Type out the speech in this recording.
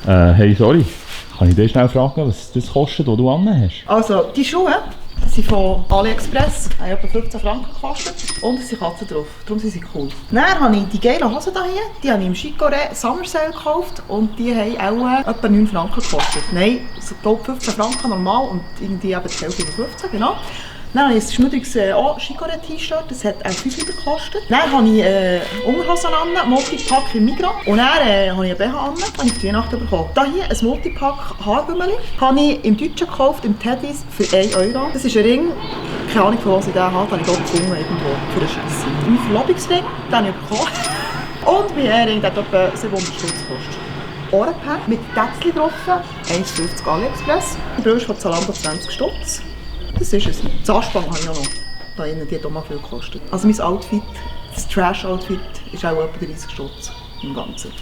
Hey, sorry. Kann ich dich schnell fragen, was das kostet, was du anhast? Also, die Schuhe sind von AliExpress, haben etwa 15 Franken gekostet und es sind Katzen drauf, darum sind sie cool. Dann habe ich die geilen Hosen hier, die habe ich im Chicoré Summer Sale gekauft und die haben auch etwa 9 Franken gekostet. Nein, ich glaube 15 Franken normal und irgendwie eben die Hälfte über 15, genau. Dann habe ich ein schnuddriges Chicoré-T-Shirt, das hat auch 5 Euro gekostet. Dann habe ich Unterhosen an, Multipack im Migros. Und dann habe ich einen BH an, den ich für Weihnachten bekommen. Hier ein Multipack Haarbümmeli, habe ich im Deutschen gekauft, im Teddys, für 1 Euro. Das ist ein Ring, keine Ahnung von was ich den habe, den habe ich gefunden irgendwo, für den Scheisse. Mein Verlobungsring, den habe ich bekommen. Und mein Ring, der hat etwa 700 Stutz gekostet. Ohrenpack mit Tätzchen drauf, 1,50 AliExpress. Die Brüste von Zalando 20 Stutz. Das ist es. Die Zahnspange habe ich auch noch. Da innen, die hat auch mal viel gekostet. Also mein Outfit, das Trash-Outfit, ist auch etwa 30 Stutz im Ganzen.